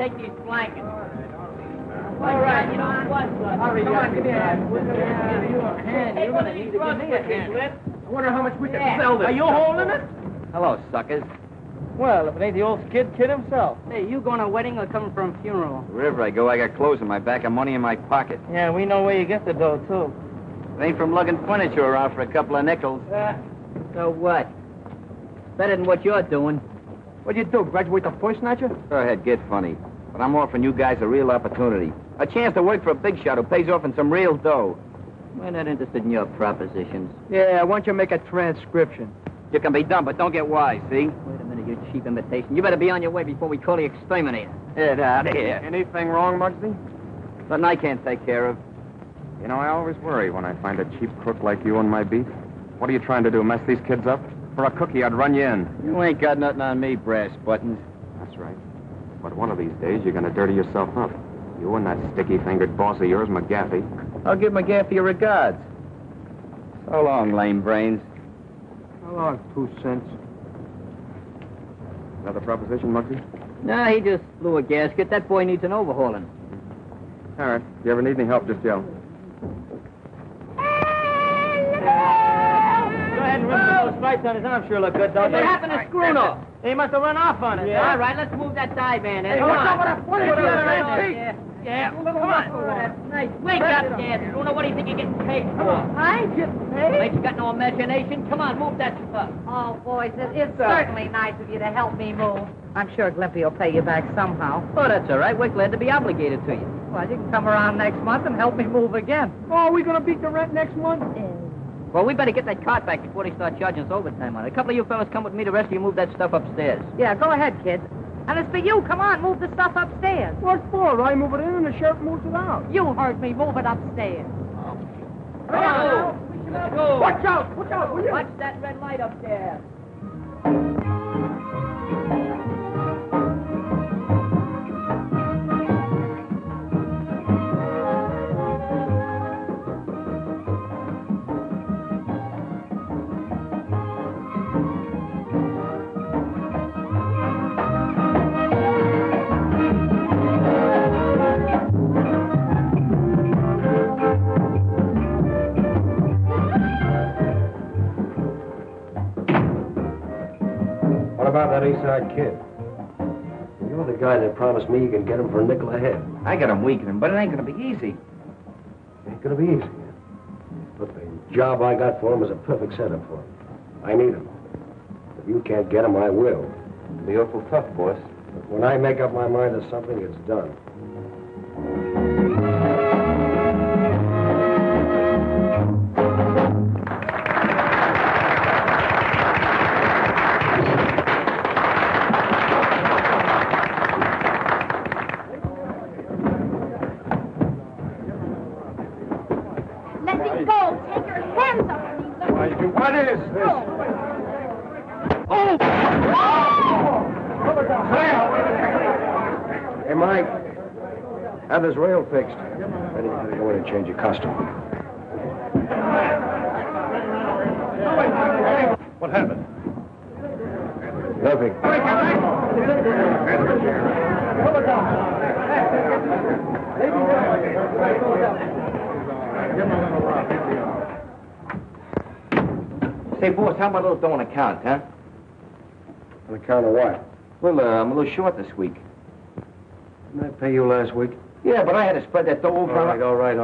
take these blankets. All right, you know what? Hurry up. Give me a hand. You're going to need to give me a hand. I wonder how much we can sell this. Are you holding it? Hello, suckers. Well, if it ain't the old kid himself. Hey, you going to a wedding or coming from a funeral? Wherever I go, I got clothes in my back and money in my pocket. Yeah, we know where you get the dough, too. It ain't from lugging furniture around for a couple of nickels. So what? Better than what you're doing. What'd you do, graduate the voice snatcher? Go ahead, get funny. But I'm offering you guys a real opportunity. A chance to work for a big shot who pays off in some real dough. We're not interested in your propositions. Yeah, I want you to make a transcription. You can be dumb, but don't get wise, see? Wait a minute, you cheap imitation. You better be on your way before we call the exterminator. Get out of here. Anything wrong, Muggsy? Something I can't take care of. You know, I always worry when I find a cheap crook like you on my beat. What are you trying to do, mess these kids up? For a cookie, I'd run you in. You ain't got nothing on me, brass buttons. That's right. But one of these days, you're going to dirty yourself up. You and that sticky-fingered boss of yours, McGaffey. I'll give McGaffey your regards. So long, lame brains. How long? 2 cents. Another proposition, Muggsy? Nah, he just blew a gasket. That boy needs an overhauling. All right. If you ever need any help, just yell. Go ahead and rip those stripes on his arm. Sure look good, don't What they? happened to Screwno? He must have run off on it. Yeah. All right, let's move that divan in. Hey, Come watch on. out for that funny Let's one get on it the on. antique. Yeah, come on. That's nice. Wake up, Dad. Screwno, what do you think you're getting paid for? I get paid? Ain't you got no imagination? Come on, move that stuff. Oh, boys, it's certainly nice of you to help me move. I'm sure Glimpy will pay you back somehow. Oh, that's all right. We're glad to be obligated to you. Well, you can come around next month and help me move again. Oh, are we going to beat the rent next month? Well, we better get that cart back before they start charging us overtime on it. A couple of you fellas come with me. The rest of you move that stuff upstairs. Yeah, go ahead, kids. And it's for you. Come on, move the stuff upstairs. What for? I move it in and the sheriff moves it out. You heard me. Move it upstairs. Go. Let's go. Watch out! Watch out, will you? Watch that red light up there. What about that Eastside kid? You're the guy that promised me you can get him for a nickel a head. I got him weakening, but it ain't gonna be easy. Ain't gonna be easy. But the job I got for him is a perfect setup for him. I need him. If you can't get him, I will. It'll be awful tough, boss. But when I make up my mind to something, it's done. Let me go. Take your hands off me. What is this? Oh! Hey, Mike. Have this rail fixed. Then you gotta go in and change your costume. What happened? Nothing. Say, boss, how about a little dough on account, huh? On account of what? Well, I'm a little short this week. Didn't I pay you last week? Yeah, but I had to spread that dough over. All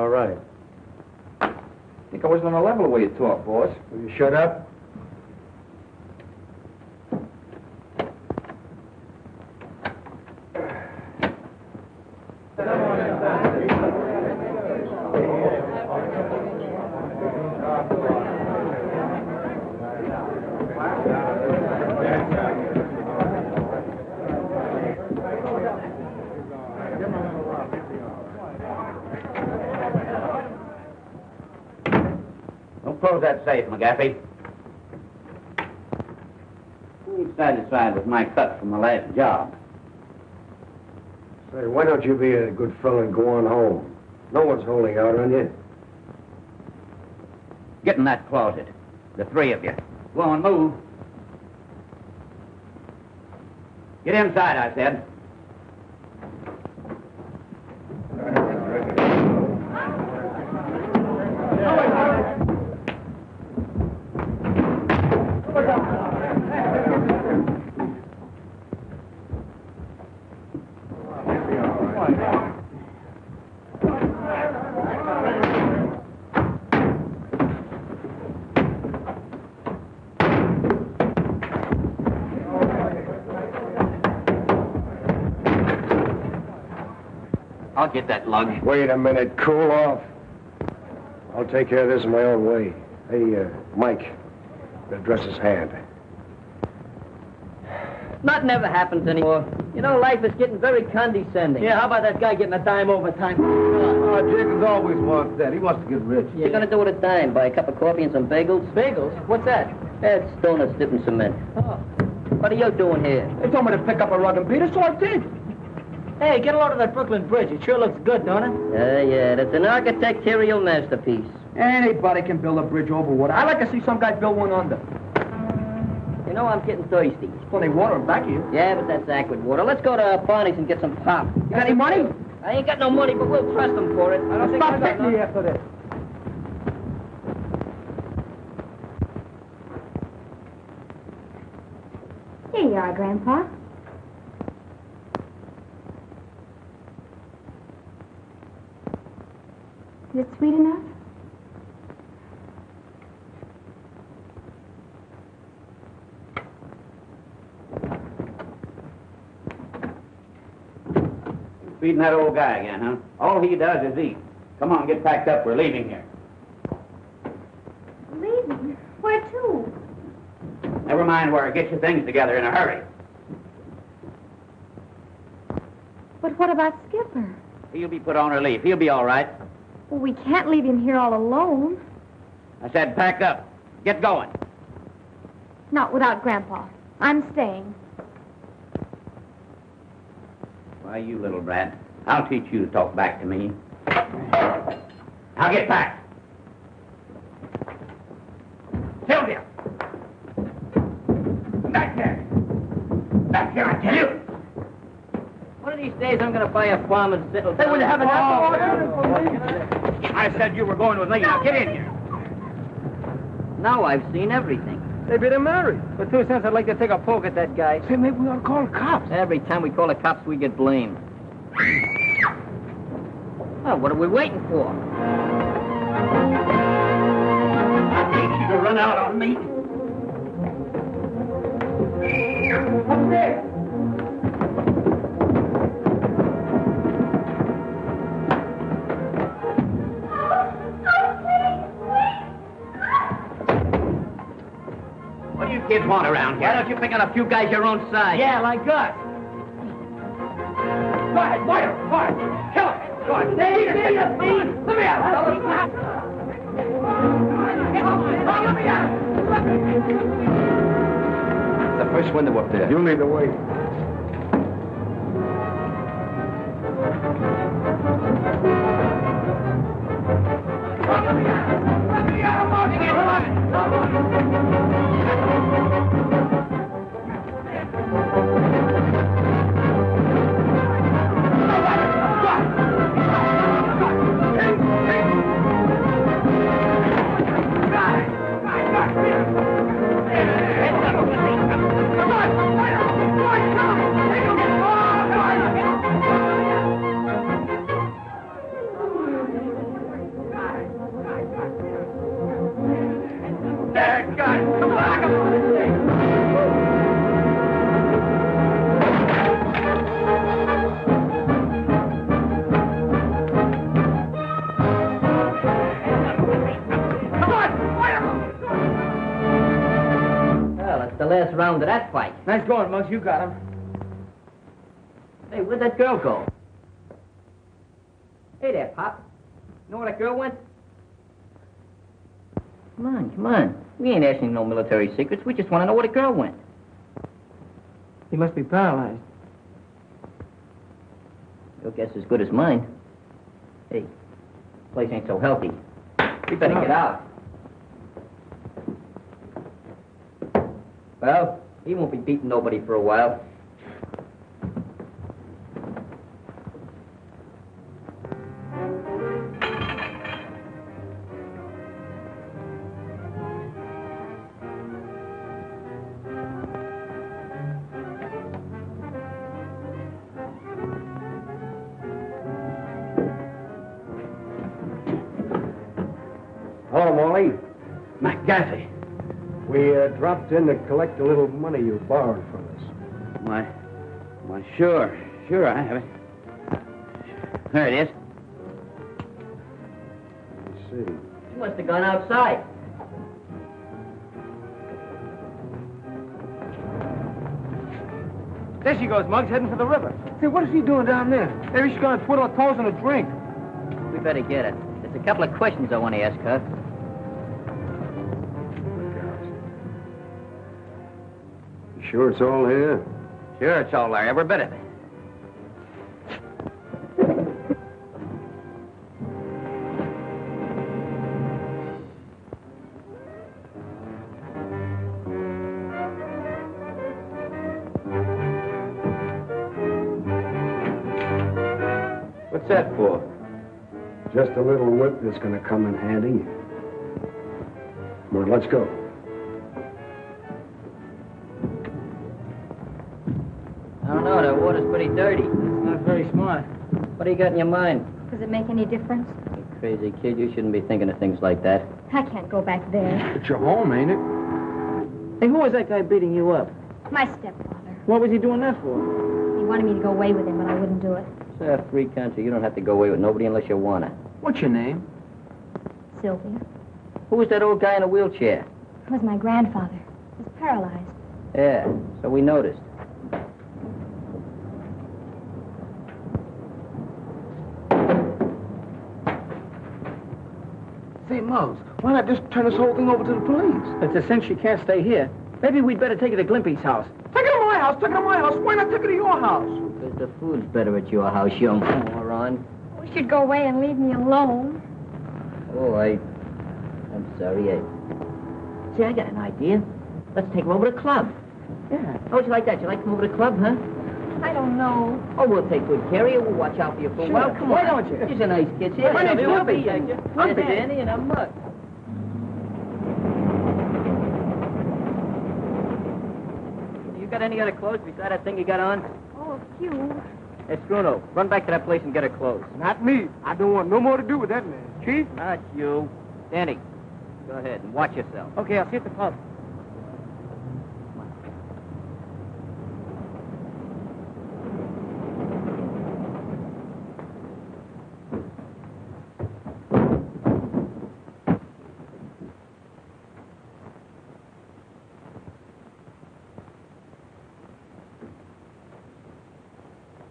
right. I think I wasn't on the level the way you talk, boss. Will you shut up? Don't close that safe, McGaffey. You ain't satisfied with my cut from the last job. Say, why don't you be a good fellow and go on home? No one's holding out on you. Get in that closet. The three of you. Go on, move. Get inside, I said. I'll get that lug. Wait a minute. Cool off. I'll take care of this in my own way. Hey, Mike, address his hand. Nothing ever happens anymore. You know, life is getting very condescending. Yeah, how about that guy getting a dime overtime? Jacobs always wants that. He wants to get rich. What you gonna do with a dime? Buy a cup of coffee and some bagels? Bagels? What's that? That's donuts dipped in cement. Oh. What are you doing here? They told me to pick up a rug and beat it, so I did. Hey, get a load of that Brooklyn Bridge. It sure looks good, don't it? Yeah, that's an architectural masterpiece. Anybody can build a bridge over water. I'd like to see some guy build one under. You know, I'm getting thirsty. There's plenty of water in back here. Yeah, but that's aqua water. Let's go to Barney's and get some pop. You got any money? I ain't got no money, but we'll trust them for it. I don't think Stop hitting me after this. Here you are, Grandpa. Is it sweet enough? Feeding that old guy again, huh? All he does is eat. Come on, get packed up. We're leaving here. Leaving? Where to? Never mind where. Get your things together in a hurry. But what about Skipper? He'll be put on relief. He'll be all right. Well, we can't leave him here all alone. I said pack up. Get going. Not without Grandpa. I'm staying. Why, you little brat. I'll teach you to talk back to me. Now get back. Sylvia! Back there! Back here, I tell you! One of these days, I'm gonna buy a farm and settle down. Hey, will you have an apple? I said you were going with me. Now get in here. Now I've seen everything. They better marry. For 2 cents, I'd like to take a poke at that guy. Say, maybe we ought to call the cops. Every time we call the cops, we get blamed. Oh, what are we waiting for? I hate you to run out on me. Up there. What do you kids want around here? Why don't you pick on a few guys your own size? Yeah, like us. Go ahead, fire him, fire him. Kill him. Go on. Stay here, let me out. Let me out. The first window up there. You lead the way. Last round of that fight. Nice going, Muggs. You got him. Hey, where'd that girl go? Hey there, Pop. You know where that girl went? Come on. We ain't asking no military secrets. We just want to know where the girl went. He must be paralyzed. Your guess is as good as mine. Hey, place ain't so healthy. We better get out. Well, he won't be beating nobody for a while. Wally. McGaffey. We dropped in to collect a little money you borrowed from us. Why, sure. Sure, I have it. There it is. I see. He must have gone outside. There she goes, Muggs, heading for the river. Hey, what is he doing down there? Maybe she's going to twiddle her toes in a drink. We better get it. There's a couple of questions I want to ask her. You sure it's all here? Sure, it's all there, every bit of it. What's that for? Just a little whip that's going to come in handy. Come on, let's go. I don't know, that water's pretty dirty. It's not very smart. What do you got in your mind? Does it make any difference? You crazy kid, you shouldn't be thinking of things like that. I can't go back there. It's your home, ain't it? Hey, who was that guy beating you up? My stepfather. What was he doing that for? He wanted me to go away with him, but I wouldn't do it. It's a free country. You don't have to go away with nobody unless you want to. What's your name? Sylvia. Who was that old guy in a wheelchair? It was my grandfather. He was paralyzed. Yeah, so we noticed. Say, Muggs, why not just turn this whole thing over to the police? It's a cinch she can't stay here. Maybe we'd better take her to Glimpy's house. Take her to my house! Take her to my house! Why not take her to your house? Because the food's better at your house, young moron. We should go away and leave me alone. Oh, I'm sorry. See, I got an idea. Let's take her over to the club. Yeah. How'd you like that? You like to come over to the club, huh? I don't know. Oh, we'll take good care of you. We'll watch out for you for a while. Come Why on. don't you? She's a nice kid. See, My name's Lumpy. Lumpy. Danny and I'm Mutt. You got any other clothes besides that thing you got on? Oh, a few. Hey, Bruno, run back to that place and get her clothes. Not me. I don't want no more to do with that man. Chief? Not you. Danny, go ahead and watch yourself. Okay, I'll see you at the club.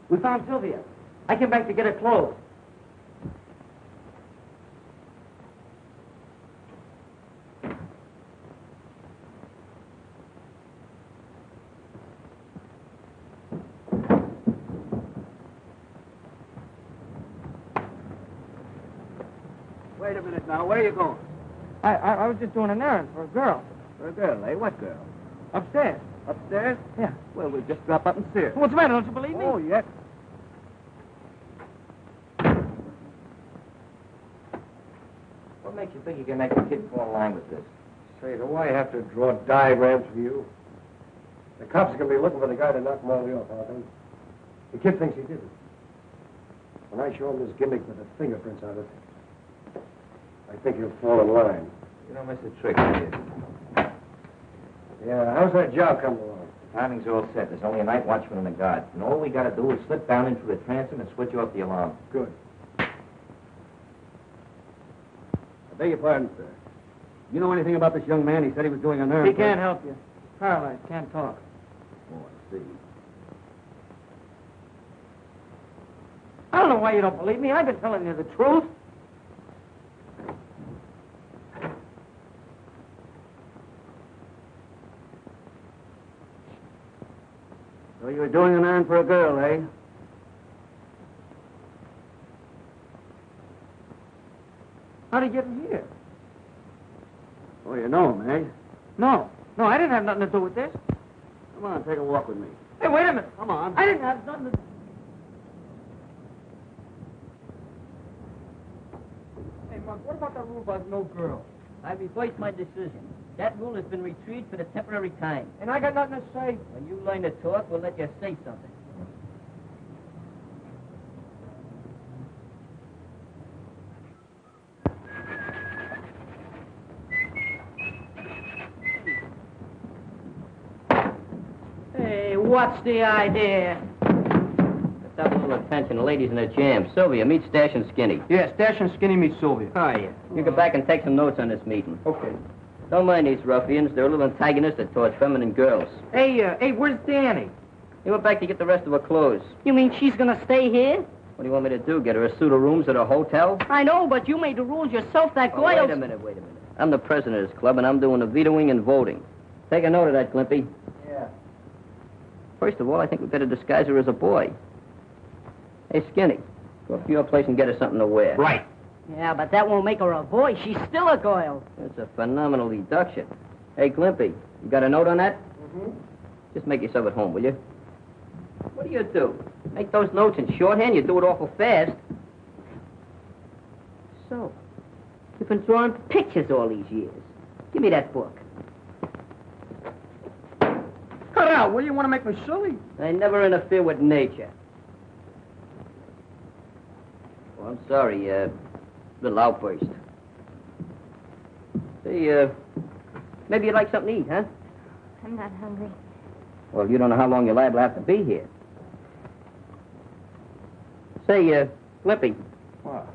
We found Sylvia. I came back to get her clothes. Wait a minute now. Where are you going? I was just doing an errand for a girl. For a girl, eh? What girl? Upstairs. Upstairs? Yeah. Well, we'll just drop up and see her. What's the matter? Don't you believe me? Oh, yes. What makes you think you can make a kid fall in line with this? Say, do I have to draw diagrams for you? The cops are going to be looking for the guy to knock Molly off, aren't they? The kid thinks he did it. When I show him this gimmick with the fingerprints on it, I think he'll fall in line. You don't miss a trick, do you? Yeah, how's that job coming along? The timing's all set. There's only a night watchman and a guard. And all we got to do is slip down into the transom and switch off the alarm. Good. I beg your pardon, sir. You know anything about this young man? He said he was doing an errand. He can't help you. Paralyzed, can't talk. Oh, I see. I don't know why you don't believe me. I've been telling you the truth. So you were doing an errand for a girl, eh? How did you get in here? Oh, you know him, eh? No. No, I didn't have nothing to do with this. Come on, take a walk with me. Hey, wait a minute. Come on. I didn't have nothing to... Hey, Mark, what about that rule about no girl? I reversed my decision. That rule has been retrieved for the temporary time. And I got nothing to say. When you learn to talk, we'll let you say something. what's the idea? Let's have a little attention. The ladies in the jam. Sylvia, meet Stash and Skinny. Yeah, Stash and Skinny meet Sylvia. Oh, yeah. You get back and take some notes on this meeting. Okay. Don't mind these ruffians. They're a little antagonistic towards feminine girls. Hey, where's Danny? He went back to get the rest of her clothes. You mean she's gonna stay here? What do you want me to do? Get her a suit of rooms at a hotel? I know, but you made the rules yourself. That Oh, Goyle's... wait a minute. I'm the president of this club, and I'm doing the vetoing and voting. Take a note of that, Glimpy. Yeah. First of all, I think we better disguise her as a boy. Hey, Skinny, go up to your place and get her something to wear. Right. Yeah, but that won't make her a boy. She's still a Goyle. That's a phenomenal deduction. Hey, Glimpy, you got a note on that? Mm-hmm. Just make yourself at home, will you? What do? Make those notes in shorthand? You do it awful fast. So, you've been drawing pictures all these years. Give me that book. Cut out, will you? Want to make me silly? I never interfere with nature. Well, I'm sorry, little outburst. Say, maybe you'd like something to eat, huh? I'm not hungry. Well, you don't know how long you're liable to have to be here. Say, Glimpy. What?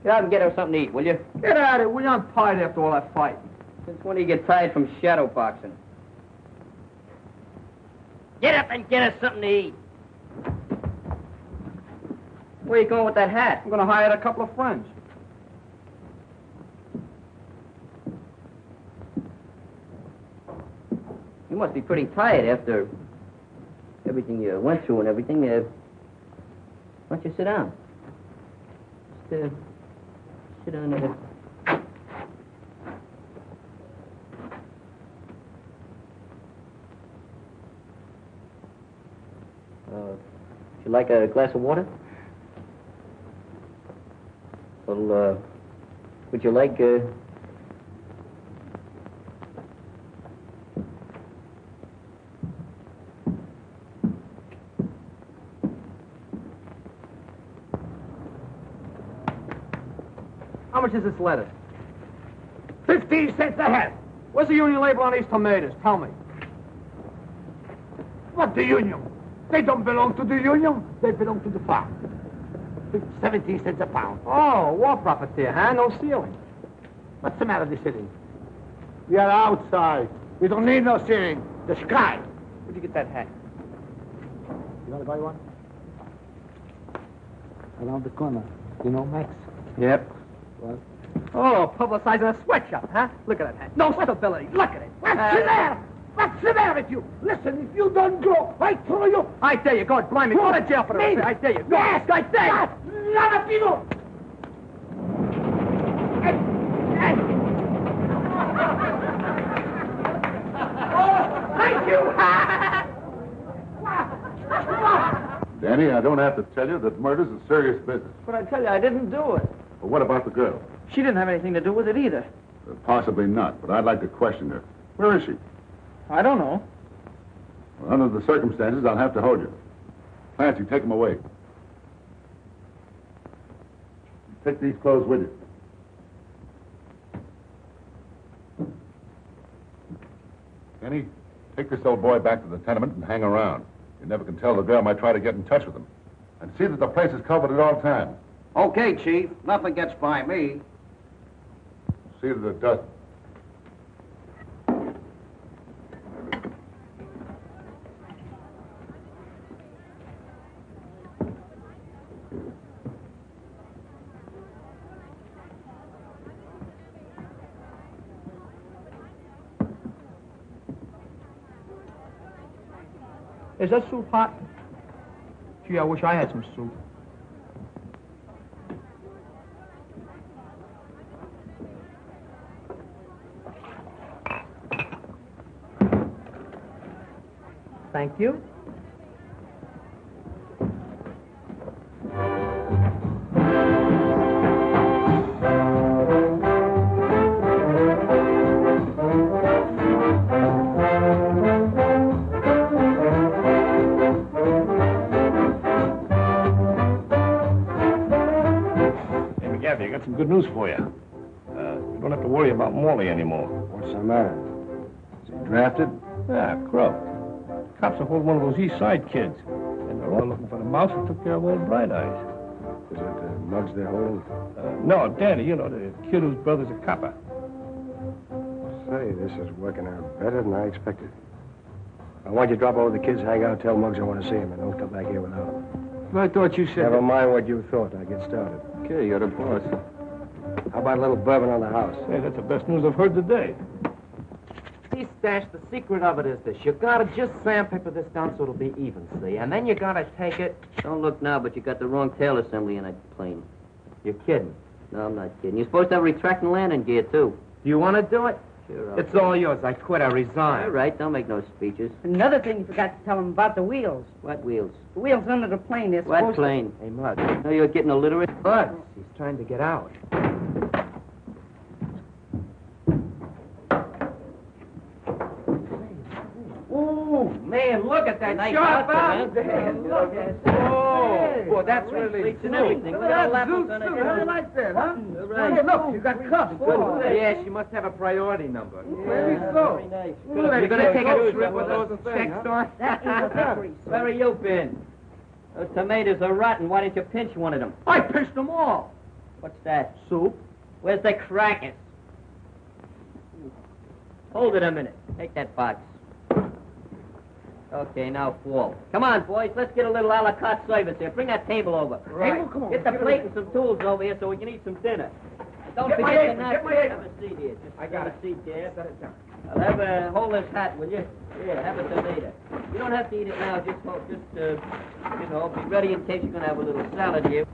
Get out and get her something to eat, will you? Get out of it. We're on tired after all that fight. Since when do you get tired from shadow boxing? Get up and get us something to eat. Where you going with that hat? I'm going to hire a couple of friends. You must be pretty tired after everything you went through and everything. Why don't you sit down? Just, sit down there. Would you like a glass of water? Well, would you like, How much is this lettuce? 15 cents a head. Where's the union label on these tomatoes? Tell me. What, the union? They don't belong to the union. They belong to the farm. 17 cents a pound. Oh, war profiteer, huh? No ceiling. What's the matter with the ceiling? We are outside. We don't need no ceiling. The sky. Where'd you get that hat? You want to buy one? Around the corner. You know Max? Yep. What? Oh, publicizing a sweatshop, huh? Look at that hat. No stability. Look at it. What's the matter? What's the matter with you? Listen, if you don't go, I throw you. I dare you. God, blind me. Go to jail for Me? this. I dare you. Yes, I dare you. yes. None of you. Thank you. Danny, I don't have to tell you that murder's a serious business. But I tell you, I didn't do it. But what about the girl? She didn't have anything to do with it either. Possibly not, but I'd like to question her. Where is she? I don't know. Well, under the circumstances, I'll have to hold you. Clancy, take them away. Take these clothes with you. Kenny, take this old boy back to the tenement and hang around. You never can tell, the girl might try to get in touch with him. And see that the place is covered at all times. Okay, Chief. Nothing gets by me. See that it doesn't. Is that soup hot? Gee, I wish I had some soup. Thank you. I got some good news for you. You don't have to worry about Morley anymore. What's the matter? Is he drafted? Yeah, croaked. cops will hold one of those East Side kids. And they're all looking for the mouse who took care of old Bright Eyes. Is it Muggs they're holding? No, Danny, you know, the kid whose brother's a copper. Say, this is working out better than I expected. I want you to drop over the kids, hang out, tell Muggs I want to see him, and don't come back here without him. I thought you said... Never mind what you thought. I get started. Okay, you're the boss. How about a little bourbon on the house? Hey, that's the best news I've heard today. See, Stash, the secret of it is this. You gotta just sandpaper this down so it'll be even, see? And then you gotta take it... Don't look now, but you got the wrong tail assembly in that plane. You're kidding. No, I'm not kidding. You're supposed to have retracting landing gear, too. Do you want to do it? Sure, It's all yours. I quit. I resign. All right, don't make no speeches. Another thing you forgot to tell him about the wheels. What wheels? The wheels under the plane, they're What supposed plane? Hey, Mud. No, you're getting illiterate. Mud. He's trying to get out. Ooh, man, look at that Nice sharp outfit, out. man. Look at that. Oh, boy, that's really Pleats and cool. everything. Look at that lapels on it. How do you like that, huh? Right. Hey, look, you got cuffs. Yeah, she must have a priority number. Maybe so. Very nice. You're going to take a trip with Well, those check store? That is a victory. Where have you been? Those tomatoes are rotten. Why didn't you pinch one of them? I pinched them all. What's that? Soup? Where's the crackers? Hold it a minute. Take that box. Okay, now fall. Come on, boys. Let's get a little a la carte service here. Bring that table over. Right. Table? Come on. Get the plate and some tools over here so we can eat some dinner. Don't Get my forget apron, the get my napkin. apron. Have a seat here. Just I got have it. a seat there. Set it down. I'll have hold this hat, will you? Yeah, have it till later. You don't have to eat it now. Just you know, be ready in case you're going to have a little salad here.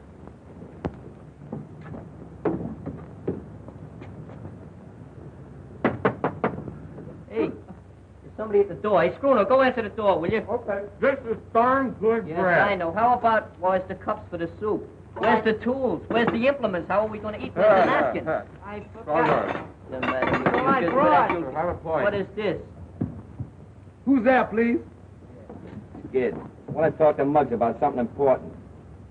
Hey, there's somebody at the door. Hey, Scroono, go answer the door, will you? Okay. This is darn good Yes, bread. I know. How about, where's the cups for the soup? Where's the tools? Where's the implements? How are we going to eat with the napkins? I Hold on. Doesn't matter. You Right, just- right. you- Have a point. What is this? Who's there, please? Kid, I want to talk to Muggs about something important.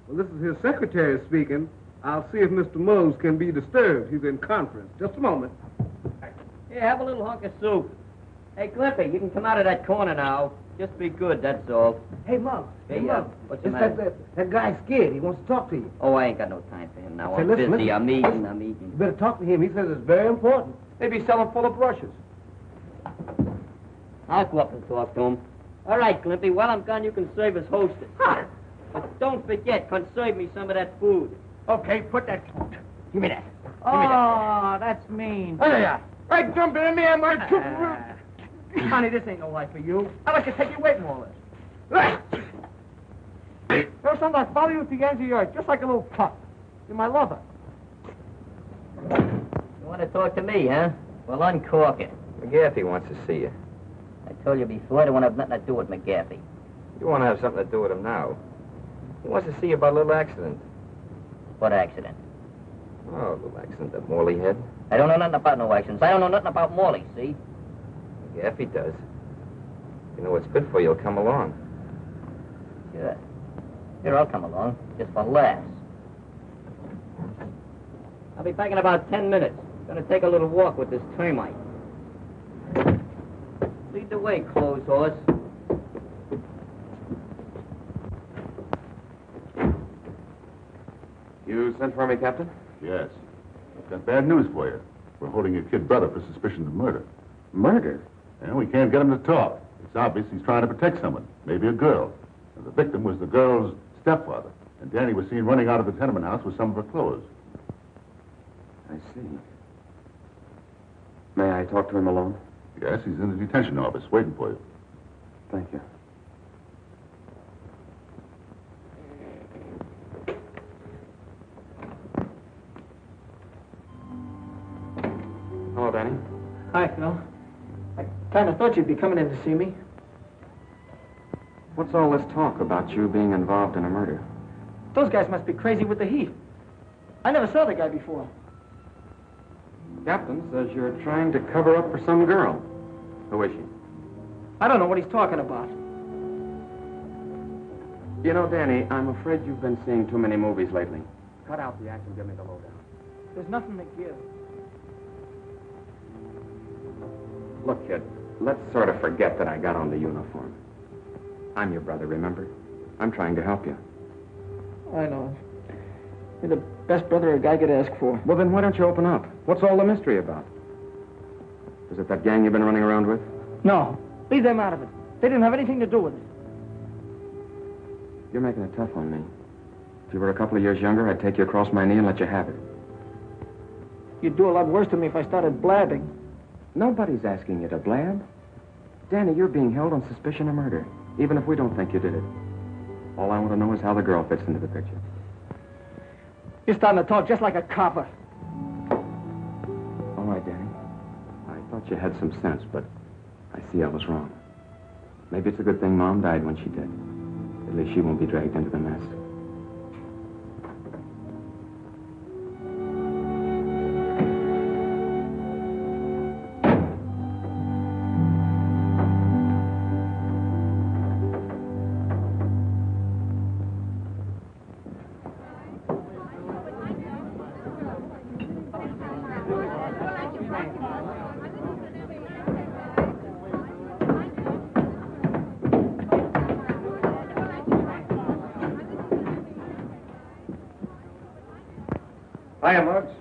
Well, this is his secretary speaking. I'll see if Mr. Muggs can be disturbed. He's in conference. Just a moment. Here, have a little hunk of soup. Hey, Glimpy, you can come out of that corner now. Just be good, that's all. Hey, Muggs. Hey, what's the It's matter? that guy's scared. He wants to talk to you. Oh, I ain't got no time for him now. Say, I'm listen, busy. listen. I'm eating. You better talk to him. He says it's very important. Maybe sell him full of brushes. I'll go up and talk to him. All right, Glimpy, while I'm gone, you can serve as hostess. But don't forget, conserve me some of that food. Okay, put that. Give me that. Oh, that's mean. Oh, yeah. Hey, jump in there, my Honey, this ain't no life for you. I'd like to take you away from all this. There's something I follow you to the ends of the earth, just like a little pup. You're my lover. You want to talk to me, huh? Well, uncork it. McGaffey wants to see you. I told you before, I don't want to have nothing to do with McGaffey. You want to have something to do with him now. He wants to see you about a little accident. What accident? Oh, a little accident that Morley had. I don't know nothing about no accidents. I don't know nothing about Morley, see? McGaffey does. You know what's good for you, he'll come along. Sure. Here, I'll come along, just for laughs. I'll be back in about 10 minutes. Gonna take a little walk with this termite. Lead the way, clothes horse. You sent for me, Captain? Yes. I've got bad news for you. We're holding your kid brother for suspicion of murder. Murder? And we can't get him to talk. It's obvious he's trying to protect someone, maybe a girl. And the victim was the girl's stepfather. And Danny was seen running out of the tenement house with some of her clothes. I see. May I talk to him alone? Yes, he's in the detention office waiting for you. Thank you. Hello, Danny. Hi, Phil. I kind of thought you'd be coming in to see me. What's all this talk about you being involved in a murder? Those guys must be crazy with the heat. I never saw the guy before. Captain says you're trying to cover up for some girl. Who is she? I don't know what he's talking about. You know, Danny, I'm afraid you've been seeing too many movies lately. Cut out the act and give me the lowdown. There's nothing to give. Look, kid, let's sort of forget that I got on the uniform. I'm your brother, remember? I'm trying to help you. I know. You're the best brother a guy could ask for. Well, then why don't you open up? What's all the mystery about? Is it that gang you've been running around with? No. Leave them out of it. They didn't have anything to do with it. You're making it tough on me. If you were a couple of years younger, I'd take you across my knee and let you have it. You'd do a lot worse to me if I started blabbing. Nobody's asking you to blab. Danny, you're being held on suspicion of murder, even if we don't think you did it. All I want to know is how the girl fits into the picture. You're starting to talk just like a copper. All right, Danny. I thought you had some sense, but I see I was wrong. Maybe it's a good thing Mom died when she did. At least she won't be dragged into the mess. Hiya, Muggs.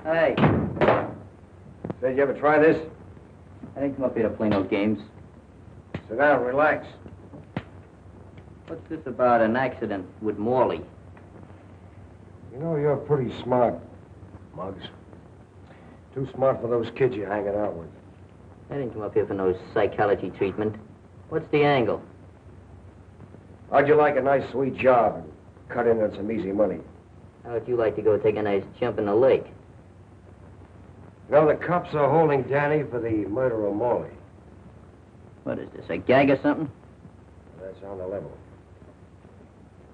Hey, Said you ever try this? I didn't come up here to play no games. Sit down and relax. What's this about an accident with Morley? You know, you're pretty smart, Muggs. Too smart for those kids you're hanging out with. I didn't come up here for no psychology treatment. What's the angle? How'd you like a nice, sweet job and cut in on some easy money? How would you like to go take a nice jump in the lake? You know, the cops are holding Danny for the murder of Morley. What is this, a gag or something? That's on the level.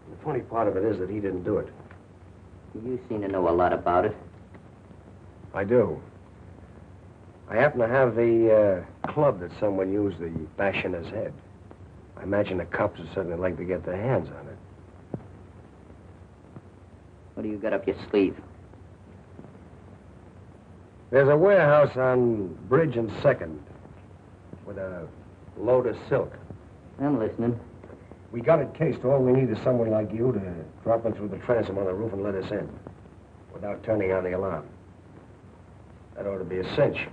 The funny part of it is that he didn't do it. You seem to know a lot about it. I do. I happen to have the club that someone used to bash in his head. I imagine the cops would certainly like to get their hands on it. What do you got up your sleeve? There's a warehouse on Bridge and 2nd with a load of silk. I'm listening. We got it cased. All we need is someone like you to drop in through the transom on the roof and let us in without turning on the alarm. That ought to be a cinch.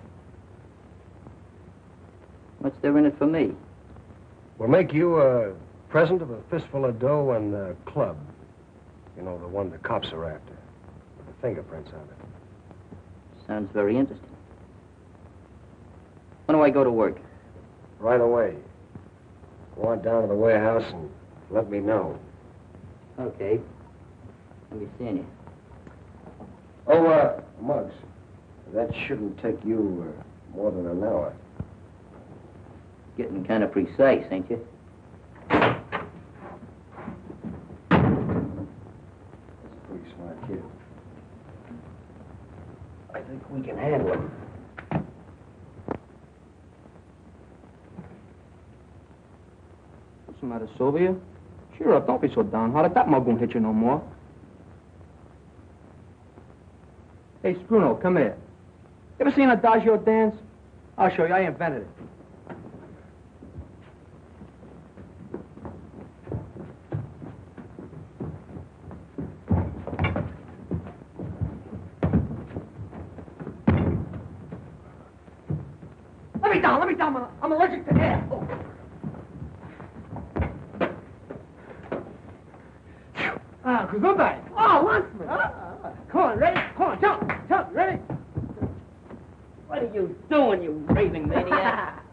What's there in it for me? We'll make you a present of a fistful of dough and the club. You know, the one the cops are after, with the fingerprints on it. Sounds very interesting. When do I go to work? Right away. Go on down to the warehouse and let me know. Okay. I'll be seeing you. Oh, Muggs, that shouldn't take you more than an hour. Getting kind of precise, ain't you? Pretty smart kid. I think we can handle him. What's the matter, Sylvia? Cheer up, don't be so downhearted. That mug won't hit you no more. Hey, Spruno, come here. You ever seen Adagio dance? I'll show you. I invented it. Let me down. I'm allergic to air. Oh. Goodbye. Oh, Lanceman. Come on, ready? Come on, jump, ready? What are you doing, you raving maniac?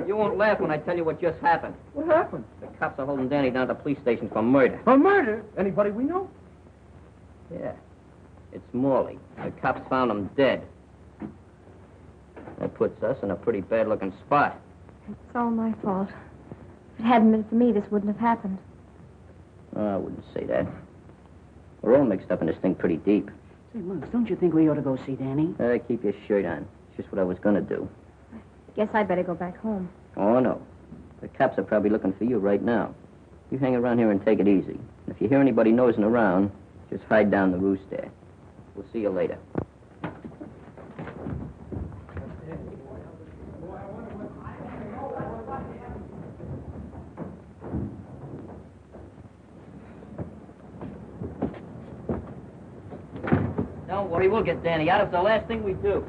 You won't laugh when I tell you what just happened. What happened? The cops are holding Danny down at the police station for murder. For murder? Anybody we know? Yeah. It's Morley. The cops found him dead. That puts us in a pretty bad-looking spot. It's all my fault. If it hadn't been for me, this wouldn't have happened. Oh, I wouldn't say that. We're all mixed up in this thing pretty deep. Say, Muggs, don't you think we ought to go see Danny? Keep your shirt on. It's just what I was gonna do. Guess I'd better go back home. Oh, no. The cops are probably looking for you right now. You hang around here and take it easy. If you hear anybody nosing around, just hide down the roost there. We'll see you later. Don't worry, we'll get Danny out. It's the last thing we do.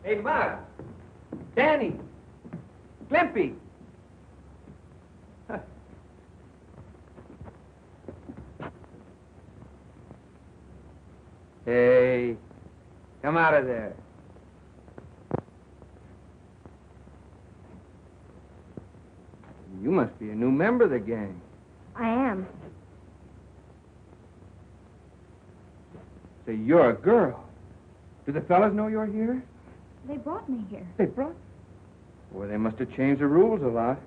Hey, Mark. Danny. Glimpy. Hey, come out of there. You must be a new member of the gang. I am. So you're a girl. Do the fellas know you're here? They brought me here. They brought? Well, they must have changed the rules a lot.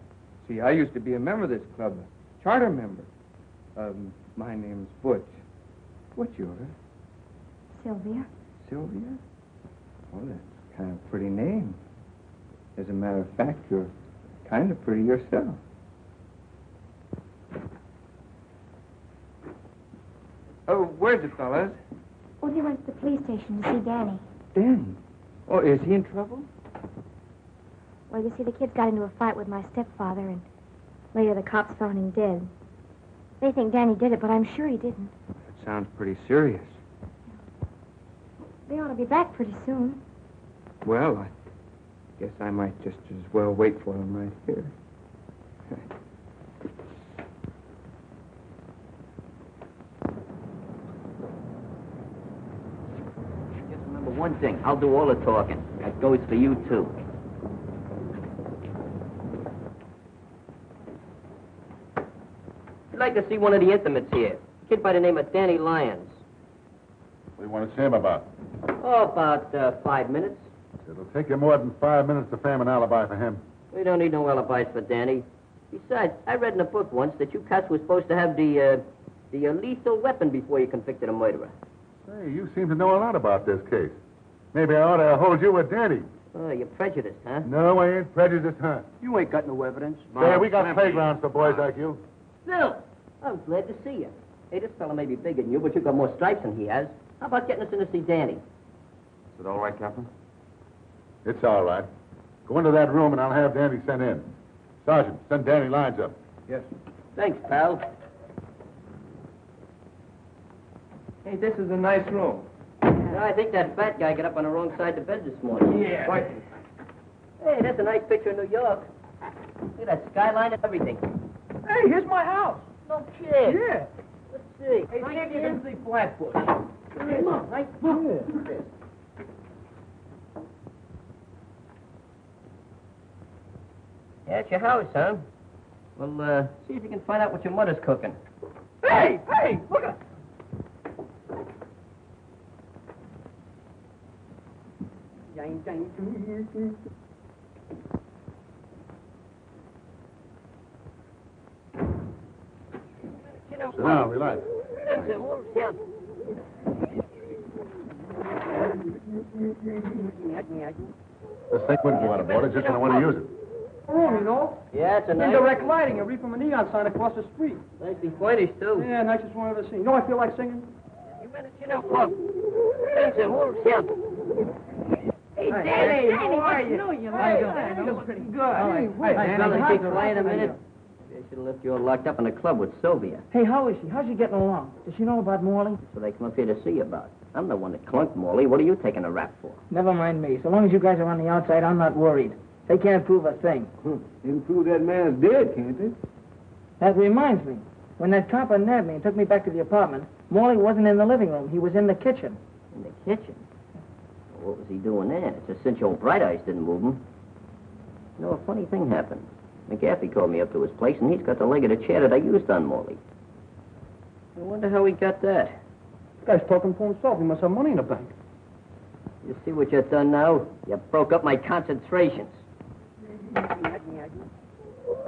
See, I used to be a member of this club, a charter member. My name's Butch. What's yours? Sylvia. Sylvia? Oh, that's kind of a pretty name. As a matter of fact, you're kind of pretty yourself. Oh, where's the fellas? Oh, they went to the police station to see Danny. Danny? Oh, is he in trouble? Well, you see, the kids got into a fight with my stepfather, and later the cops found him dead. They think Danny did it, but I'm sure he didn't. That sounds pretty serious. They ought to be back pretty soon. Well, I guess I might just as well wait for them right here. Just remember one thing. I'll do all the talking. That goes for you, too. I'd like to see one of the intimates here. A kid by the name of Danny Lyons. What do you want to see him about? Oh, about 5 minutes. It'll take you more than 5 minutes to frame an alibi for him. We don't need no alibis for Danny. Besides, I read in a book once that you cats were supposed to have the lethal weapon before you convicted a murderer. Say, you seem to know a lot about this case. Maybe I ought to hold you with Danny. Oh, you're prejudiced, huh? No, I ain't prejudiced, huh? You ain't got no evidence. Yeah, we got playgrounds for boys like you. Phil, I'm glad to see you. Hey, this fella may be bigger than you, but you've got more stripes than he has. How about getting us in to see Danny? Is it all right, Captain? It's all right. Go into that room and I'll have Danny sent in. Sergeant, send Danny Lyons up. Yes. Thanks, pal. Hey, this is a nice room. I think that fat guy got up on the wrong side of the bed this morning. Yeah. Right. Hey, that's a nice picture of New York. Look at that skyline and everything. Hey, here's my house. No kid. Yeah. Let's see. Hey, see if you can see Flatbush. Come on, right? Yeah. Yeah, it's your house, huh? Well, see if you can find out what your mother's cooking. Hey, look at Sit down, relax. This thing wouldn't go out of order just when I want to use it. room, you know. Yeah, it's a nice... Indirect lighting. I read from a neon sign across the street. Nicely pointed, too. Yeah, nicest one I've ever seen. You know, I feel like singing. Hey, Danny, how are you? You Hey, that was pretty good. Hey, Hey, fellas, keep quiet a minute. They should have left you all locked up in a club with Sylvia. Hey, how is she? How's she getting along? Does she know about Morley? That's what they come up here to see you about. I'm the one that clunked Morley. What are you taking a rap for? Never mind me. So long as you guys are on the outside, I'm not worried. They can't prove a thing. They can prove that man's dead, can't they? That reminds me. When that copper nabbed me and took me back to the apartment, Morley wasn't in the living room. He was in the kitchen. In the kitchen? Well, what was he doing there? It's a cinch old Bright Eyes didn't move him. You know, a funny thing happened. McGaffey called me up to his place, and he's got the leg of the chair that I used on Morley. I wonder how he got that. This guy's talking for himself. He must have money in the bank. You see what you've done now? You broke up my concentrations.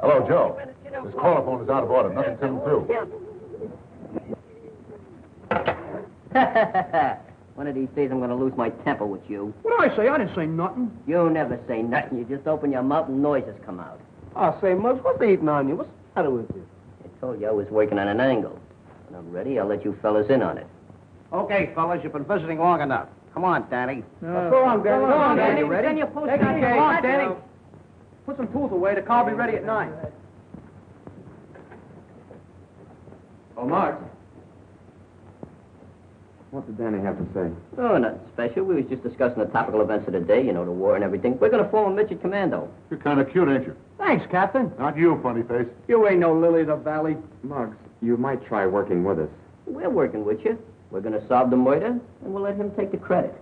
Hello, Joe. This telephone is out of order. Nothing's coming through. One of these days I'm going to lose my temper with you. What did I say? I didn't say nothing. You never say nothing. You just open your mouth and noises come out. Oh, say, Muggs, what's eating on you? What's the matter with you? I told you I was working on an angle. When I'm ready, I'll let you fellas in on it. Okay, fellas, you've been visiting long enough. Come on, Danny. Go on, Danny. Go on, Danny. Ready? Send your post Take out it here. easy. Come on, Danny. Put some tools away. The car will be ready at 9. Oh, Mark. What did Danny have to say? Oh, nothing special. We was just discussing the topical events of the day, you know, the war and everything. We're going to form a midget commando. You're kind of cute, ain't you? Thanks, Captain. Not you, funny face. You ain't no lily of the valley. Muggs, you might try working with us. We're working with you. We're going to solve the murder, and we'll let him take the credit.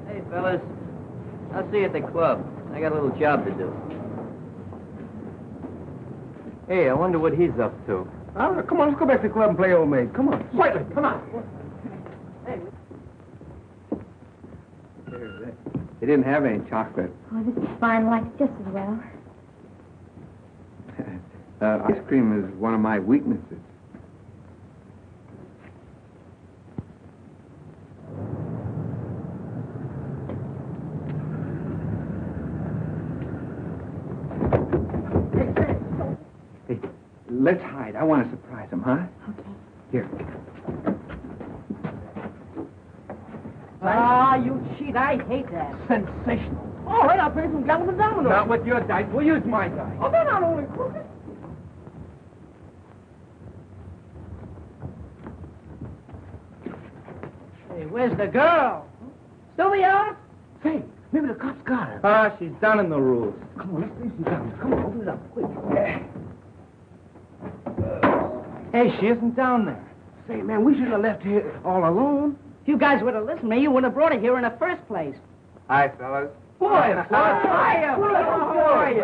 Hey, fellas. I'll see you at the club. I got a little job to do. Hey, I wonder what he's up to. Come on, let's go back to the club and play old maid. Come on. Slightly. Come on. They didn't have any chocolate. Oh, this is fine, like just as well. Ice cream is one of my weaknesses. Hey, let's hide. I want to surprise him, huh? Okay. Here. Ah, you cheat. I hate that. Sensational. All right, I'll play some galloping dominoes. Not with your dice. We'll use my dice. Oh, they're not only crooked. Hey, where's the girl? Sylvia? Say, maybe the cops got her. Ah, she's down in the rules. Come on, let's see if she's down there. Come on, open it up, quick. Hey, she isn't down there. Say, man, we shouldn't have left here all alone. If you guys would have listened to me, you wouldn't have brought her here in the first place. Hi, fellas. Boy, Hiya. How are you?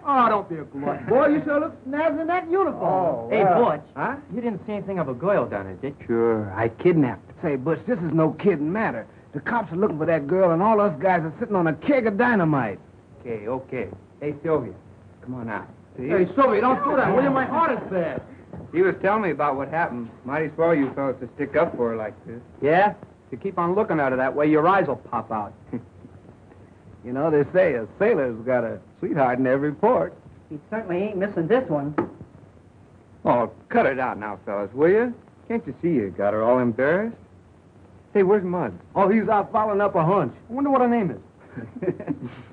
Oh, don't be a glutton. Boy, you sure look snazzy in that uniform. Hey, Butch. Huh? You didn't see anything of a girl down there, did you? Sure, I kidnapped her. Say, Butch, this is no kidding matter. The cops are looking for that girl, and all us guys are sitting on a keg of dynamite. Okay. Hey, Sylvia, come on out. Hey, Sylvia, don't do that, will you? My heart is bad. He was telling me about what happened. Mighty swell you fellas to stick up for her like this. Yeah? If you keep on looking at her that way, your eyes will pop out. You know, they say a sailor's got a sweetheart in every port. He certainly ain't missing this one. Oh, cut it out now, fellas, will you? Can't you see you got her all embarrassed? Hey, where's Mud? Oh, he's out following up a hunch. I wonder what her name is.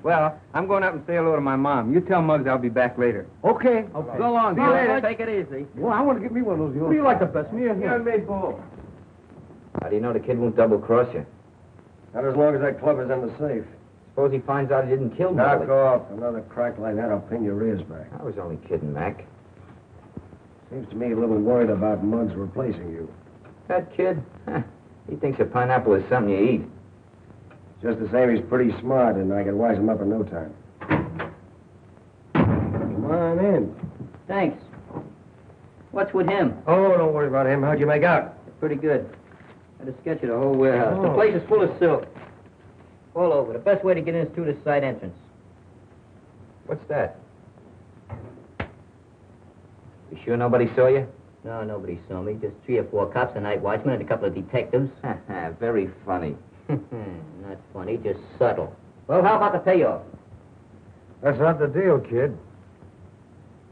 Well, I'm going up and say hello to my mom. You tell Muggs I'll be back later. Okay. So long. See you later. Take it easy. Well, I want to get me one of those. Who do you like the best, me or him? How do you know the kid won't double-cross you? Not as long as that club is in the safe. Suppose he finds out he didn't kill Knock Molly. off. Another crack like that, I'll pin your ears back. I was only kidding, Mac. Seems to me a little worried about Muggs replacing you. That kid, he thinks a pineapple is something you eat. Just the same, he's pretty smart, and I can wise him up in no time. Come on in. Thanks. What's with him? Oh, don't worry about him. How'd you make out? Pretty good. Had a sketch of the whole warehouse. The place is full of silk. All over. The best way to get in is through the side entrance. What's that? You sure nobody saw you? No, nobody saw me. Just 3 or 4 cops, a night watchman, and a couple of detectives. Very funny. Not funny, just subtle. Well, how about the payoff? That's not the deal, kid.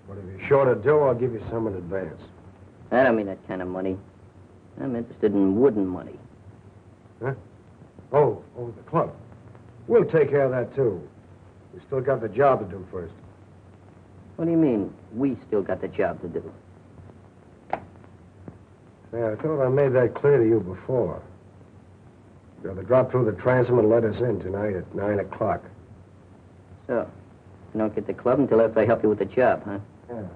But if you're short of dough, I'll give you some in advance. I don't mean that kind of money. I'm interested in wooden money. Huh? Oh, the club. We'll take care of that, too. We still got the job to do first. What do you mean, we still got the job to do? Yeah, I thought I made that clear to you before. You're to drop through the transom and let us in tonight at 9 o'clock. So, you don't get the club until after I help you with the job, huh? Yeah.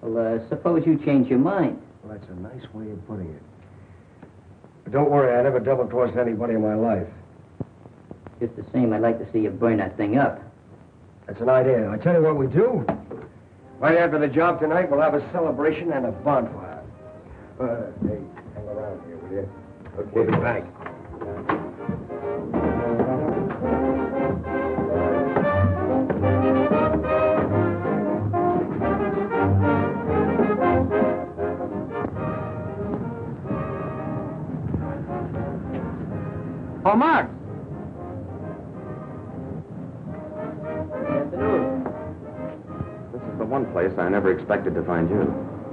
Well, suppose you change your mind. Well, that's a nice way of putting it. But don't worry, I never double-crossed anybody in my life. Just the same, I'd like to see you burn that thing up. That's an idea. I tell you what we do. Right after the job tonight, we'll have a celebration and a bonfire. Hey, hang around here, will you? Okay. We'll be back. Oh, Mark. This is the one place I never expected to find you.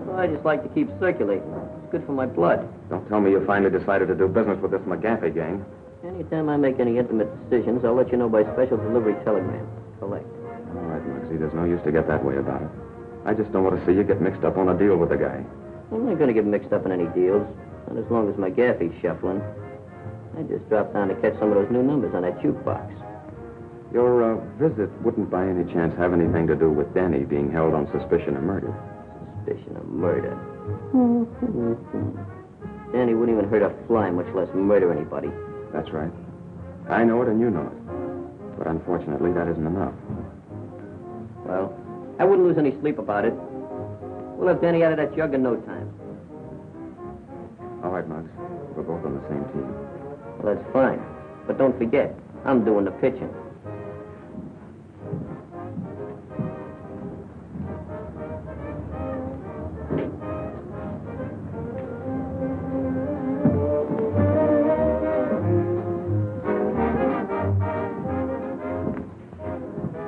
Well, I just like to keep circulating. It's good for my blood. Don't tell me you finally decided to do business with this McGaffey gang. Anytime I make any intimate decisions, I'll let you know by special delivery telegram. Collect. All right, Muggsy, there's no use to get that way about it. I just don't want to see you get mixed up on a deal with the guy. I'm not going to get mixed up in any deals. Not as long as McGaffey's shuffling. I just dropped down to catch some of those new numbers on that jukebox. Your visit wouldn't by any chance have anything to do with Danny being held on suspicion of murder. Suspicion of murder. Danny wouldn't even hurt a fly, much less murder anybody. That's right. I know it and you know it. But unfortunately, that isn't enough. Well, I wouldn't lose any sleep about it. We'll have Danny out of that jug in no time. All right, Muggs. We're both on the same team. Well, that's fine. But don't forget, I'm doing the pitching.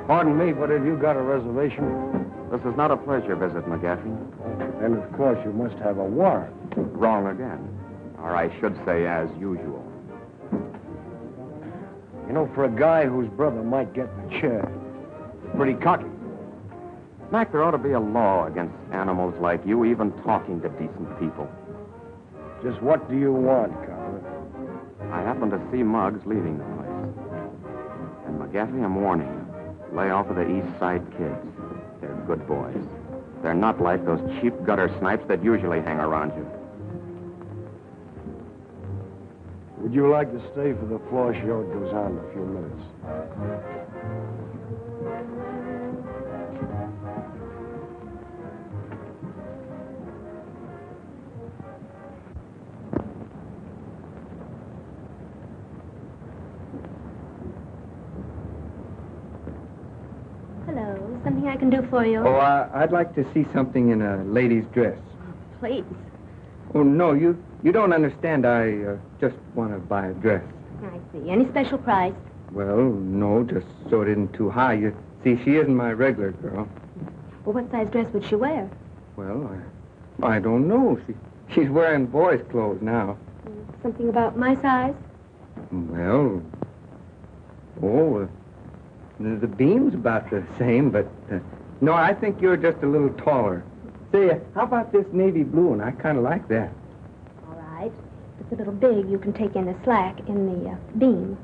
Pardon me, but have you got a reservation? This is not a pleasure visit, McGaffey. And of course you must have a warrant. Wrong again. Or I should say as usual. You know, for a guy whose brother might get in the chair, pretty cocky. Mac, there ought to be a law against animals like you even talking to decent people. Just what do you want, Carver? I happened to see Muggs leaving the place. And McGaffey, I'm warning you. Lay off of the East Side kids. They're good boys. They're not like those cheap gutter snipes that usually hang around you. Would you like to stay for the floor show? It goes on in a few minutes. Hello. Something I can do for you? Oh, I'd like to see something in a lady's dress. Please. Oh, no, you don't understand. I just want to buy a dress. I see. Any special price? Well, no, just so it isn't too high. You see, she isn't my regular girl. Well, what size dress would she wear? Well, I don't know. She's wearing boys' clothes now. Something about my size? Well, the beam's about the same, but no, I think you're just a little taller. Say, how about this navy blue one? I kind of like that. All right. If it's a little big, you can take in the slack in the beam.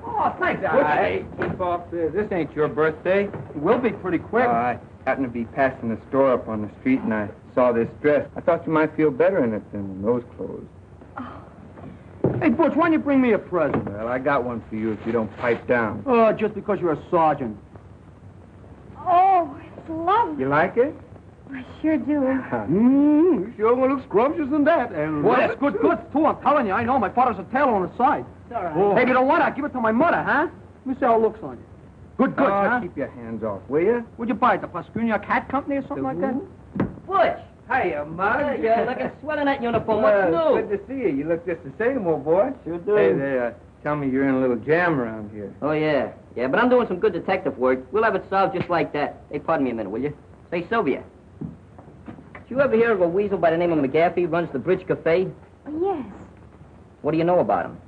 Oh, thanks. Hey, keep off there. This ain't your birthday. It will be pretty quick. I happened to be passing the store up on the street, and I saw this dress. I thought you might feel better in it than in those clothes. Hey, Butch, why don't you bring me a present? Well, I got one for you if you don't pipe down. Oh, just because you're a sergeant. Oh, it's lovely. You like it? I sure do. You sure will look scrumptious in that. And boy, that's good goods, too. I'm telling you, I know. My father's a tailor on the side. It's all right. Oh. Hey, if you don't want it, I'll give it to my mother, huh? Let me see how it looks on you. Good goods, huh? Keep your hands off, will you? Where'd you buy it? The Pascunia Cat Company or something like that? Butch! Hiya, Mug. You're looking swell in that uniform. What's new? Good to see you. You look just the same, old boy. Sure do. Hey, they tell me you're in a little jam around here. Oh, yeah. Yeah, but I'm doing some good detective work. We'll have it solved just like that. Hey, pardon me a minute, will you? Say, Sylvia. Did you ever hear of a weasel by the name of McGaffey runs the Bridge Cafe? Oh, yes. What do you know about him?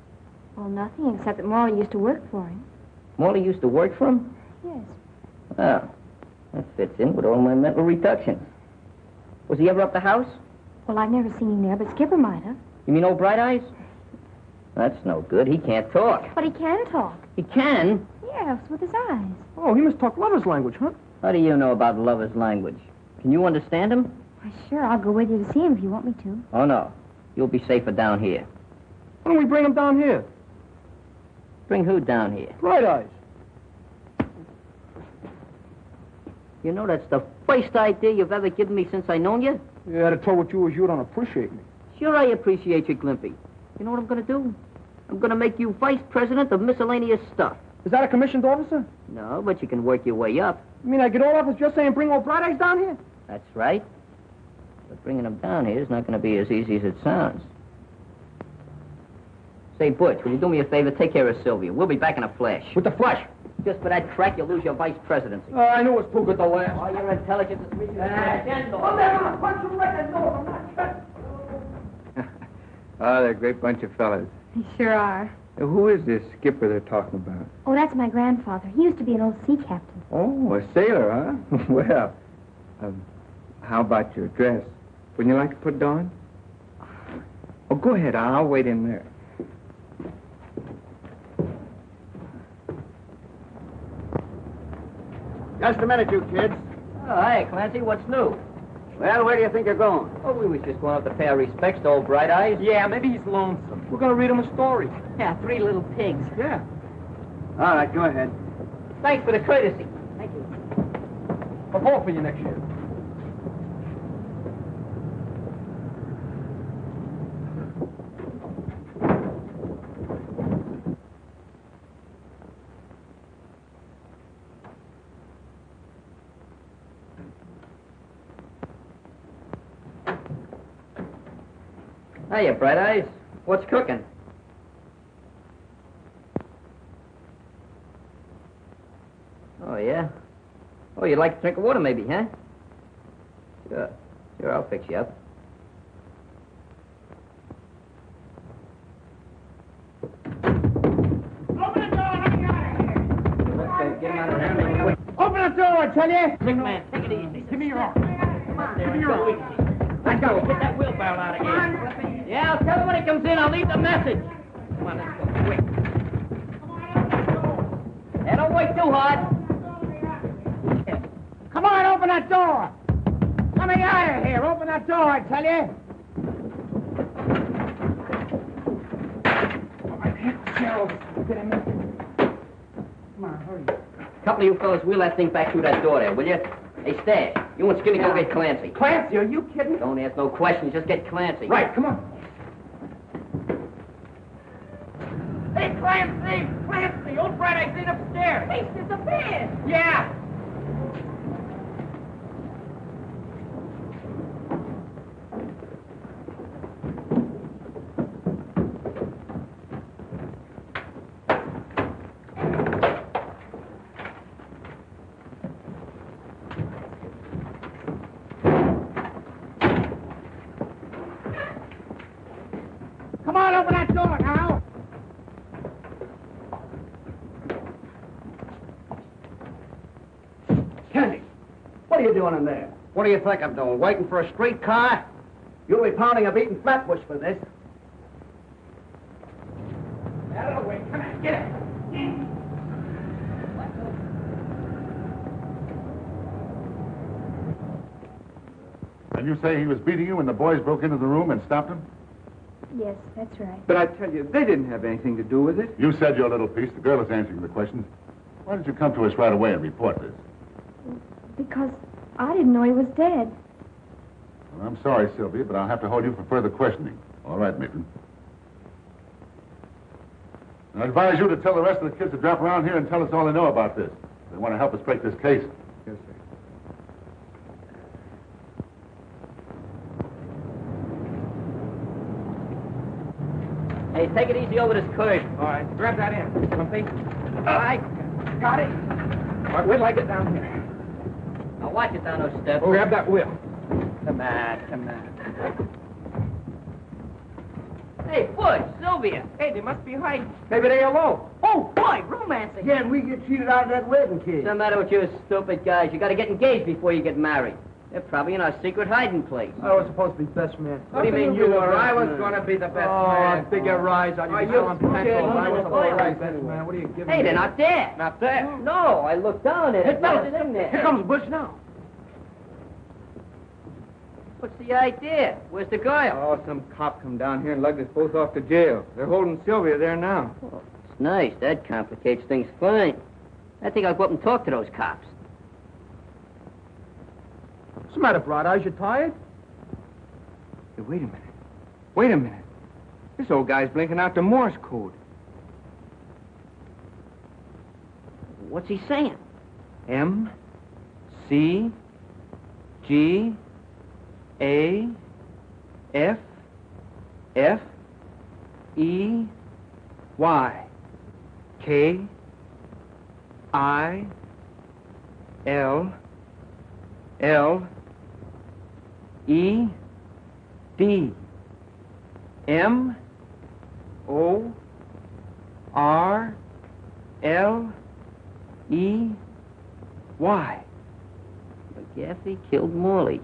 Well, nothing except that Morley used to work for him. Morley used to work for him? Yes. Oh, that fits in with all my mental reductions. Was he ever up the house? Well, I've never seen him there, but Skipper might have. You mean old Bright Eyes? That's no good. He can't talk. But he can talk. He can? Yes, with his eyes. Oh, he must talk lover's language, huh? How do you know about lover's language? Can you understand him? Why, sure, I'll go with you to see him if you want me to. Oh, no. You'll be safer down here. Why don't we bring him down here? Bring who down here? Bright Eyes. You know that's the first idea you've ever given me since I known you? Yeah, to tell what you was, you don't appreciate me. Sure I appreciate you, Glimpy. You know what I'm gonna do? I'm gonna make you vice president of miscellaneous stuff. Is that a commissioned officer? No, but you can work your way up. You mean I get all off with just saying bring old Bright Eyes down here? That's right. But bringing him down here is not gonna be as easy as it sounds. Say, Butch, will you do me a favor? Take care of Sylvia. We'll be back in a flash. With the flash? Just for that crack, you'll lose your vice presidency. I knew it was too good to last. Oh, your intelligence is reaching I'm never gonna punch you right in the nose. I'm not shut. Oh, they're a great bunch of fellas. They sure are. Who is this skipper they're talking about? Oh, that's my grandfather. He used to be an old sea captain. Oh, a sailor, huh? Well, how about your dress? Wouldn't you like to put it on? Oh, go ahead. I'll wait in there. Just a minute, you kids. Oh, hey, Clancy, what's new? Well, where do you think you're going? Oh, we was just going up to pay our respects to old Bright Eyes. Yeah, maybe he's lonesome. We're gonna read him a story. Yeah, 3 little pigs. Yeah. All right, go ahead. Thanks for the courtesy. Thank you. I'll vote for you next year. Hiya, Bright Eyes. What's cooking? Oh, yeah? Oh, you'd like to drink of water, maybe, huh? Sure. Sure, I'll fix you up. Open the door, let me out of here. Get him out of there. Open the door, I tell you. Big man, take it easy. Give me your arm. Come on, Give me your arm. Let's go. Get that wheelbarrow out of here. Yeah, I'll tell him when he comes in. I'll leave the message. Come on, let's go. Quick. Hey, don't wait too hard. Come on, open that door. Let me out of here. Open that door, I tell you. Come on, hurry. Couple of you fellas wheel that thing back through that door there, will you? Hey, Stash, you and Skinny go get Clancy. Clancy, are you kidding? Don't ask no questions, just get Clancy. Right, come on. Hey, Clancy! Clancy! Old Bright Eyes ain't upstairs. He's disappeared. Yeah. Come on, open that door now. Kenny, what are you doing in there? What do you think I'm doing? Waiting for a streetcar? You'll be pounding a beaten flatbush for this. Out of the way. Come on, get it. And you say he was beating you when the boys broke into the room and stopped him? Yes, that's right. But I tell you, they didn't have anything to do with it. You said your little piece. The girl is answering the questions. Why did you come to us right away and report this? Because I didn't know he was dead. Well, I'm sorry, Sylvia, but I'll have to hold you for further questioning. All right, Maitland. I advise you to tell the rest of the kids to drop around here and tell us all they know about this. They want to help us break this case. Yes, sir. Hey, take it easy over this curve. All right, grab that in. Clumpy. All right. Got it. All right, wait till I get down here. Now watch it down those steps. Oh, grab that wheel. Come on, come on. Hey, Butch, Sylvia. Hey, they must be hiding. Maybe they're alone. Oh, boy, romancing. Yeah, and we get cheated out of that wedding cake. What's the matter with you stupid guys? You got to get engaged before you get married. They're probably in our secret hiding place. I was supposed to be best man. What do you mean you were? I was going to be the best man. Oh, bigger rise on you. Are you Tell 'em kidding? pencils. I was Boy, the right best man. What are you giving Hey, me? they're not there. Not there. No, I looked down at it. It's in there. Here comes Bush now. What's the idea? Where's the girl? Oh, some cop come down here and lugged us both off to jail. They're holding Sylvia there now. Oh, Nice. That complicates things fine. I think I'll go up and talk to those cops. What's the matter, Bright Eyes? You tired? Hey, wait a minute. Wait a minute. This old guy's blinking out the Morse code. What's he saying? M, C, G, A, F, F, E, Y, K, I, L, L, E, D, M, O, R, L, E, Y. McGaffey killed Morley.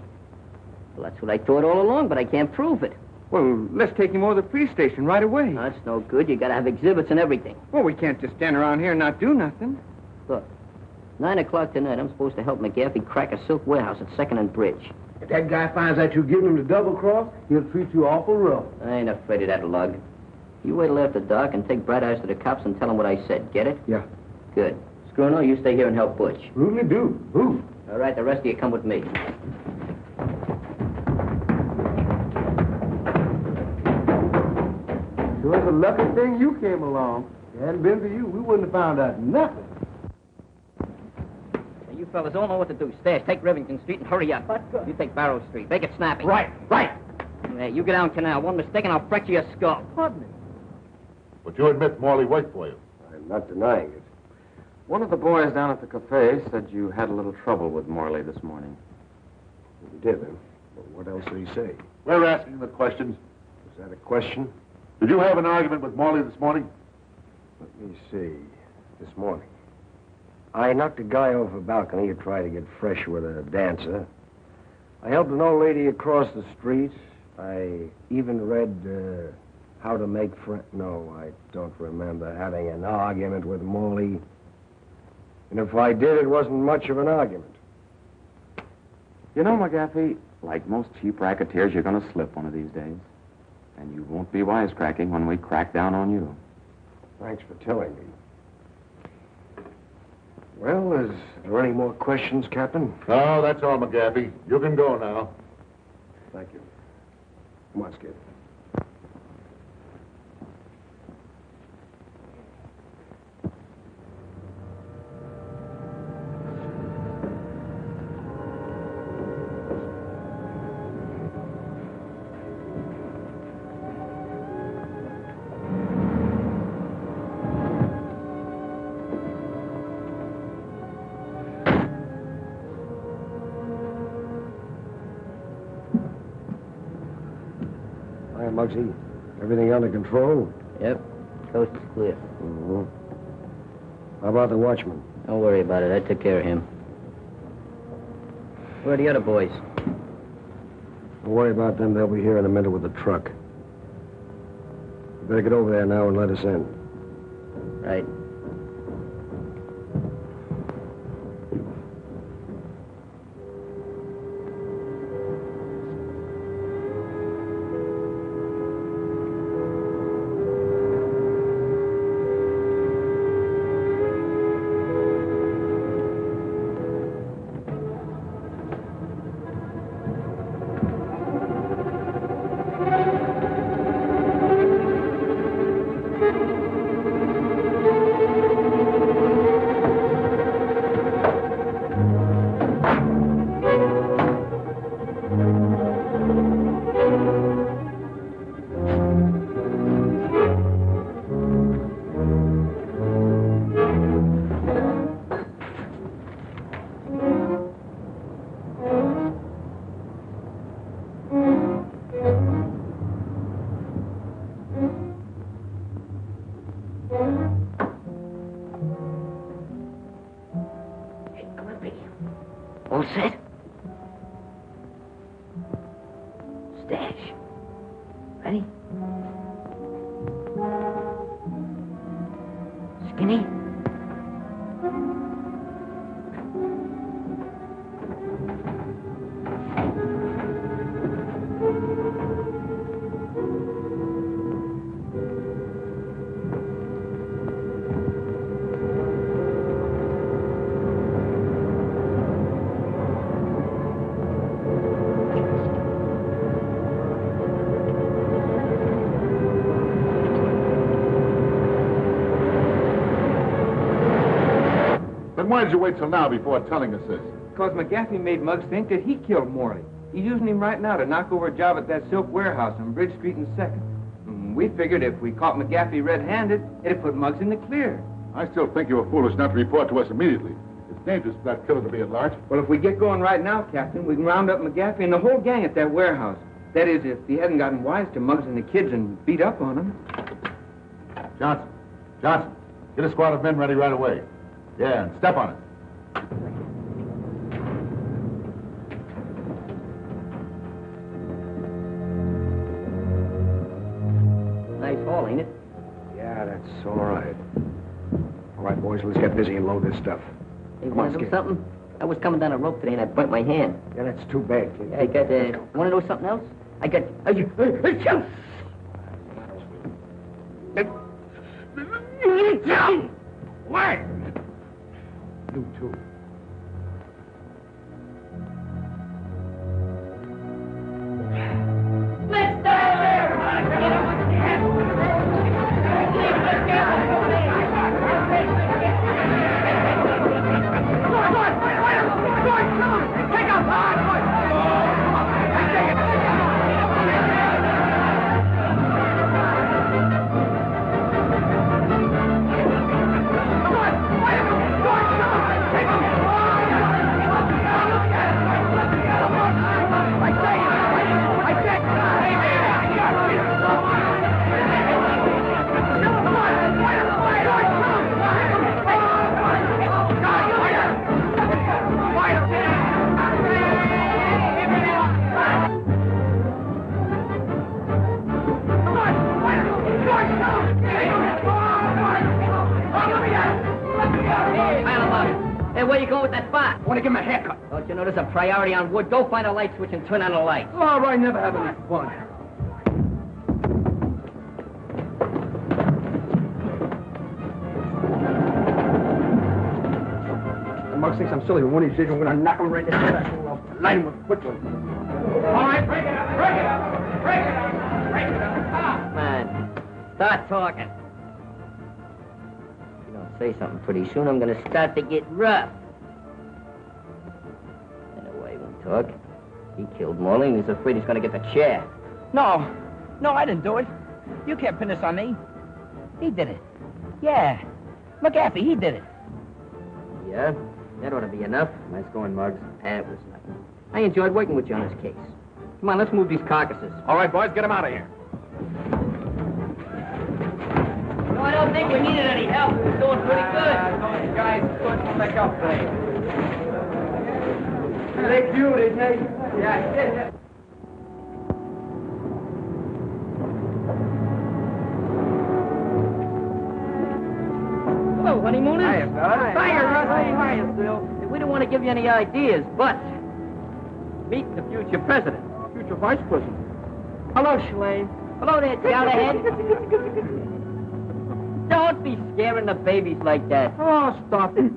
Well, that's what I thought all along, but I can't prove it. Well, let's take him over to the police station right away. That's no good. You gotta have exhibits and everything. Well, we can't just stand around here and not do nothing. Look, 9 o'clock tonight, I'm supposed to help McGaffey crack a silk warehouse at 2nd and Bridge. If that guy finds out you giving him the double cross, he'll treat you awful rough. I ain't afraid of that lug. You wait till after dark and take Bright Eyes to the cops and tell them what I said. Get it? Yeah. Good. Scruno, you stay here and help Butch. Really do. Move. All right, the rest of you come with me. Sure, it's a lucky thing you came along. If it hadn't been for you, we wouldn't have found out nothing. Hey, you fellas all know what to do. Stash, take Rivington Street and hurry up. You take Barrow Street. Make it snappy. Right. Hey, you get down Canal. One mistake and I'll fracture your skull. Pardon me. But you admit Morley worked for you. I'm not denying it. One of the boys down at the cafe said you had a little trouble with Morley this morning. We did, huh? But what else did he say? We're asking the questions. Is that a question? Did you have an argument with Morley this morning? Let me see. This morning. I knocked a guy off a balcony who tried to get fresh with a dancer. I helped an old lady across the street. I even read How to Make Friends. No, I don't remember having an argument with Morley. And if I did, it wasn't much of an argument. You know, McGaffey, like most cheap racketeers, you're going to slip one of these days. And you won't be wisecracking when we crack down on you. Thanks for telling me. Well, is there any more questions, Captain? No, that's all, McGaffey. You can go now. Thank you. Come on, Skid. Muggsy, everything under control? Yep. Coast is clear. Mm-hmm. How about the watchman? Don't worry about it. I took care of him. Where are the other boys? Don't worry about them. They'll be here in a minute with the truck. You better get over there now and let us in. Right. All set? Stash. Ready? Skinny? Then why did you wait till now before telling us this? Because McGaffey made Muggs think that he killed Morley. He's using him right now to knock over a job at that silk warehouse on Bridge Street and 2nd. We figured if we caught McGaffey red-handed, it'd put Muggs in the clear. I still think you were foolish not to report to us immediately. It's dangerous for that killer to be at large. Well, if we get going right now, Captain, we can round up McGaffey and the whole gang at that warehouse. That is, if he hadn't gotten wise to Muggs and the kids and beat up on them. Johnson, get a squad of men ready right away. Yeah, and step on it. Nice haul, ain't it? Yeah, that's all right. All right, boys, let's get busy and load this stuff. Hey, Come want on, to know Skip. something? I was coming down a rope today and I burnt my hand. Yeah, that's too bad, kid. I got, want to know something else? I got, What? You too. Hey, where you going with that box? I want to give him a haircut. Don't you know there's a priority on wood? Go find a light switch and turn on the light. All right, never have any fun. The Muggs thinks I'm silly. When he's I'm going to knock him right in the head. I'll light him with quickly. All right, break it up, break it up, break it up, break it up. Man, start talking. If you don't say something pretty soon, I'm going to start to get rough. Anyway, he won't talk. He killed Morley and he's afraid he's going to get the chair. No, I didn't do it. You can't pin this on me. He did it. Yeah. McGaffey, he did it. Yeah? That ought to be enough. Nice going, Muggs. That was nothing. I enjoyed working with you on this case. Come on, let's move these carcasses. All right, boys, get him out of here. No, I don't think we needed any help. We're doing pretty good. Those guys couldn't make up for it. They do, didn't they? Yeah. Hello, honeymooners. Hiya, bud. Hiya, Russ. Hiya, Phil. We don't want to give you any ideas, but meet the future president. Future vice president. Hello, Shalane. Hello there, Jollyhead. Don't be scaring the babies like that. Oh, stop it.